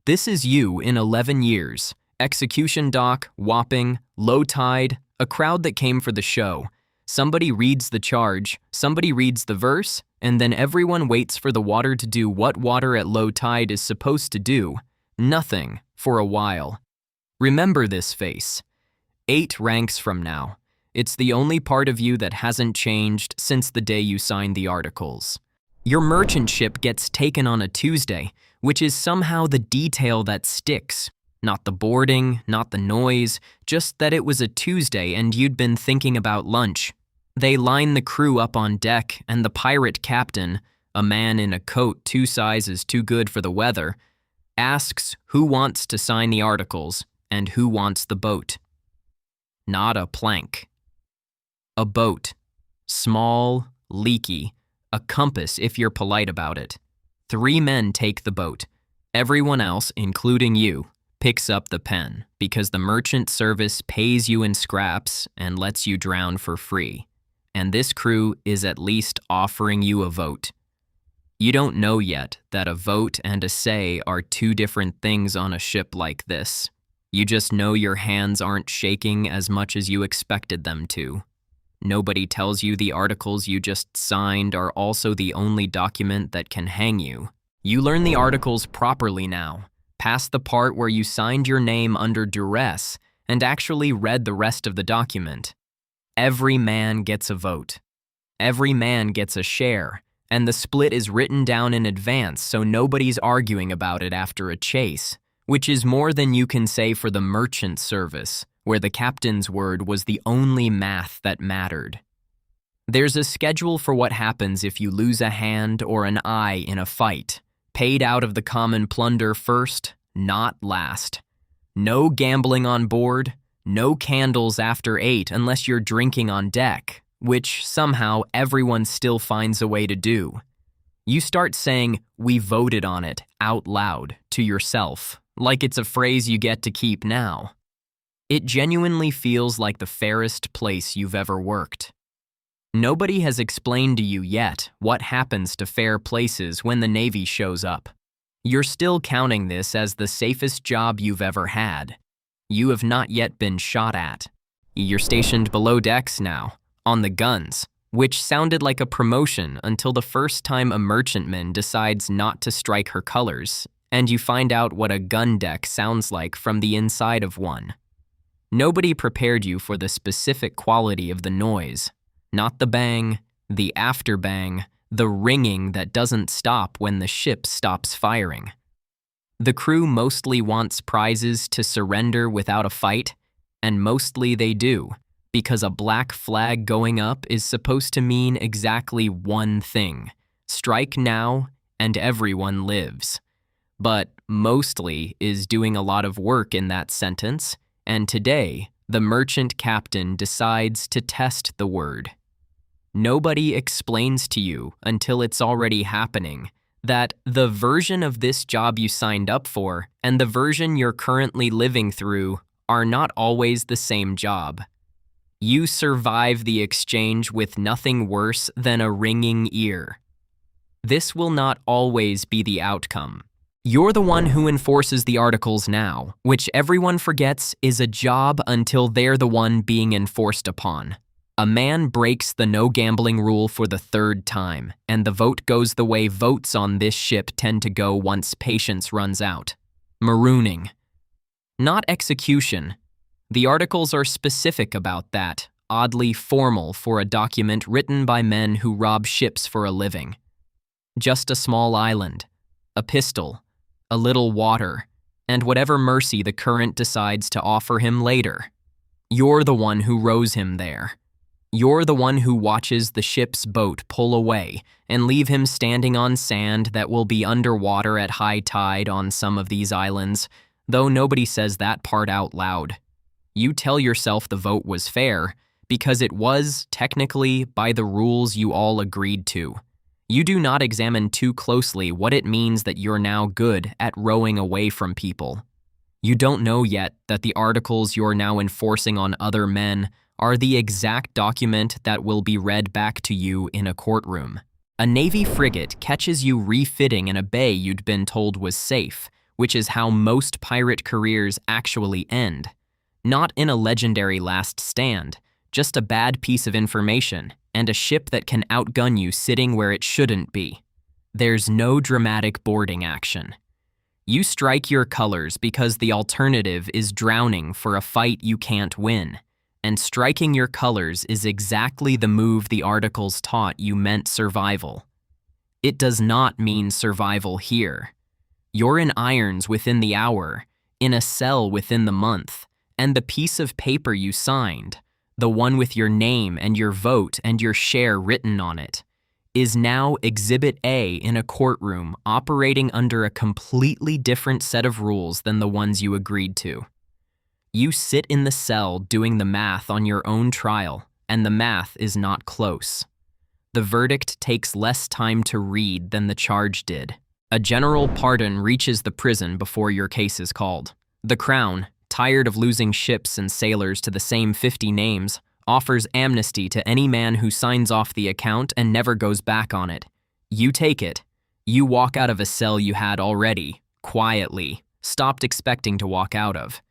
This is you in 11 years. Execution dock, whopping, low tide, a crowd that came for the show. Somebody reads the charge, somebody reads the verse, and then everyone waits for the water to do what water at low tide is supposed to do. Nothing, for a while. Remember this face. 8 ranks from now. It's the only part of you that hasn't changed since the day you signed the articles. Your merchant ship gets taken on a Tuesday, which is somehow the detail that sticks. Not the boarding, not the noise, just that it was a Tuesday and you'd been thinking about lunch. They line the crew up on deck, and the pirate captain, a man in a coat 2 sizes too good for the weather, asks who wants to sign the articles and who wants the boat. Not a plank. A boat. Small, leaky, a compass if you're polite about it. 3 men take the boat. Everyone else, including you, picks up the pen because the merchant service pays you in scraps and lets you drown for free. And this crew is at least offering you a vote. You don't know yet that a vote and a say are 2 different things on a ship like this. You just know your hands aren't shaking as much as you expected them to. Nobody tells you the articles you just signed are also the only document that can hang you. You learn the articles properly now, past the part where you signed your name under duress and actually read the rest of the document. Every man gets a vote. Every man gets a share, and the split is written down in advance so nobody's arguing about it after a chase, which is more than you can say for the merchant service, where the captain's word was the only math that mattered. There's a schedule for what happens if you lose a hand or an eye in a fight, paid out of the common plunder first, not last. No gambling on board, no candles after 8 unless you're drinking on deck, which somehow everyone still finds a way to do. You start saying, "We voted on it," out loud, to yourself, like it's a phrase you get to keep now. It genuinely feels like the fairest place you've ever worked. Nobody has explained to you yet what happens to fair places when the Navy shows up. You're still counting this as the safest job you've ever had. You have not yet been shot at. You're stationed below decks now, on the guns, which sounded like a promotion until the first time a merchantman decides not to strike her colors, and you find out what a gun deck sounds like from the inside of one. Nobody prepared you for the specific quality of the noise. Not the bang, the after bang, the ringing that doesn't stop when the ship stops firing. The crew mostly wants prizes to surrender without a fight, and mostly they do, because a black flag going up is supposed to mean exactly one thing: strike now and everyone lives. But mostly is doing a lot of work in that sentence, and today, the merchant captain decides to test the word. Nobody explains to you until it's already happening that the version of this job you signed up for and the version you're currently living through are not always the same job. You survive the exchange with nothing worse than a ringing ear. This will not always be the outcome. You're the one who enforces the articles now, which everyone forgets is a job until they're the one being enforced upon. A man breaks the no gambling rule for the 3rd time, and the vote goes the way votes on this ship tend to go once patience runs out. Marooning. Not execution. The articles are specific about that, oddly formal for a document written by men who rob ships for a living. Just a small island, a pistol, a little water, and whatever mercy the current decides to offer him later. You're the one who rows him there. You're the one who watches the ship's boat pull away and leave him standing on sand that will be underwater at high tide on some of these islands, though nobody says that part out loud. You tell yourself the vote was fair because it was, technically, by the rules you all agreed to. You do not examine too closely what it means that you're now good at rowing away from people. You don't know yet that the articles you're now enforcing on other men are the exact document that will be read back to you in a courtroom. A Navy frigate catches you refitting in a bay you'd been told was safe, which is how most pirate careers actually end. Not in a legendary last stand, just a bad piece of information and a ship that can outgun you sitting where it shouldn't be. There's no dramatic boarding action. You strike your colors because the alternative is drowning for a fight you can't win, and striking your colors is exactly the move the articles taught you meant survival. It does not mean survival here. You're in irons within the hour, in a cell within the month, and the piece of paper you signed, the one with your name and your vote and your share written on it, is now Exhibit A in a courtroom operating under a completely different set of rules than the ones you agreed to. You sit in the cell doing the math on your own trial, and the math is not close. The verdict takes less time to read than the charge did. A general pardon reaches the prison before your case is called. The Crown, tired of losing ships and sailors to the same 50 names, offers amnesty to any man who signs off the account and never goes back on it. You take it. You walk out of a cell you had already, quietly, stopped expecting to walk out of.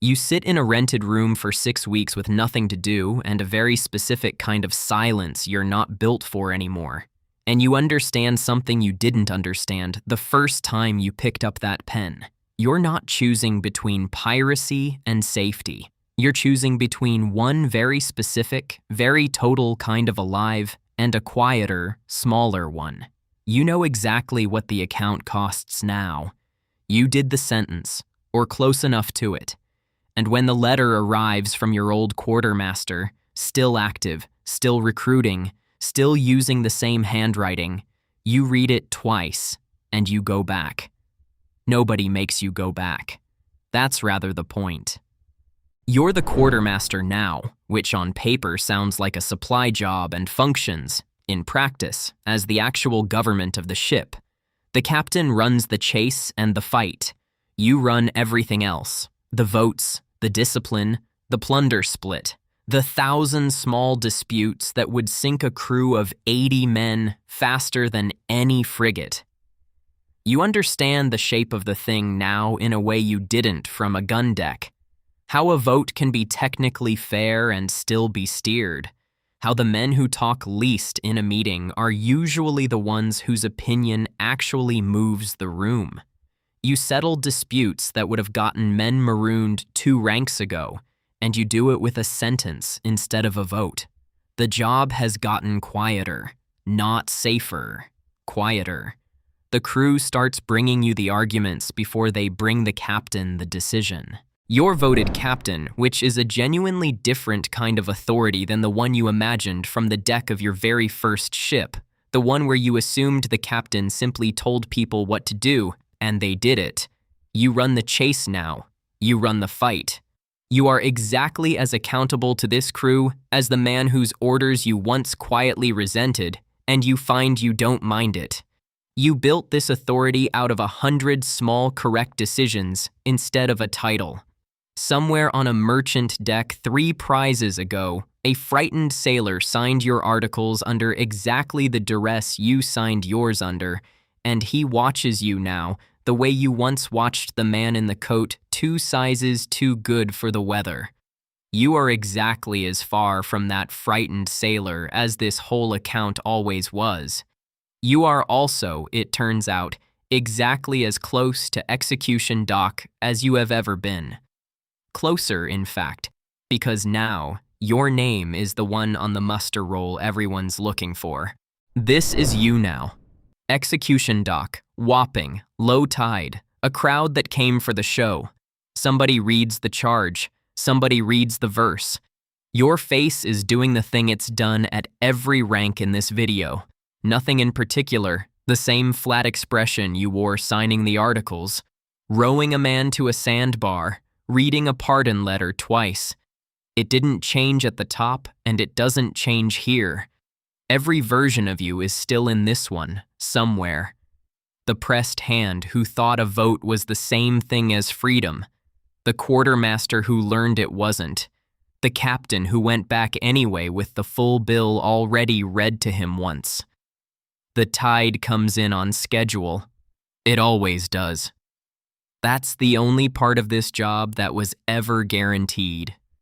You sit in a rented room for 6 weeks with nothing to do and a very specific kind of silence you're not built for anymore. And you understand something you didn't understand the first time you picked up that pen. You're not choosing between piracy and safety. You're choosing between one very specific, very total kind of alive and a quieter, smaller one. You know exactly what the account costs now. You did the sentence, or close enough to it. And when the letter arrives from your old quartermaster, still active, still recruiting, still using the same handwriting, you read it twice, and you go back. Nobody makes you go back. That's rather the point. You're the quartermaster now, which on paper sounds like a supply job and functions, in practice, as the actual government of the ship. The captain runs the chase and the fight. You run everything else. The votes, the discipline, the plunder split, the 1,000 small disputes that would sink a crew of 80 men faster than any frigate. You understand the shape of the thing now in a way you didn't from a gun deck. How a vote can be technically fair and still be steered. How the men who talk least in a meeting are usually the ones whose opinion actually moves the room. You settle disputes that would have gotten men marooned 2 ranks ago, and you do it with a sentence instead of a vote. The job has gotten quieter, not safer, quieter. The crew starts bringing you the arguments before they bring the captain the decision. You're voted captain, which is a genuinely different kind of authority than the one you imagined from the deck of your very first ship, the one where you assumed the captain simply told people what to do, and they did it. You run the chase now. You run the fight. You are exactly as accountable to this crew as the man whose orders you once quietly resented, and you find you don't mind it. You built this authority out of 100 small correct decisions instead of a title. Somewhere on a merchant deck 3 prizes ago, a frightened sailor signed your articles under exactly the duress you signed yours under, and he watches you now the way you once watched the man in the coat 2 sizes too good for the weather. You are exactly as far from that frightened sailor as this whole account always was. You are also, it turns out, exactly as close to execution dock as you have ever been. Closer, in fact, because now your name is the one on the muster roll everyone's looking for. This is you now. Execution dock, whopping, low tide, a crowd that came for the show. Somebody reads the charge, somebody reads the verse. Your face is doing the thing it's done at every rank in this video. Nothing in particular, the same flat expression you wore signing the articles. Rowing a man to a sandbar, reading a pardon letter twice. It didn't change at the top, and it doesn't change here. Every version of you is still in this one, somewhere. The pressed hand who thought a vote was the same thing as freedom. The quartermaster who learned it wasn't. The captain who went back anyway with the full bill already read to him once. The tide comes in on schedule. It always does. That's the only part of this job that was ever guaranteed.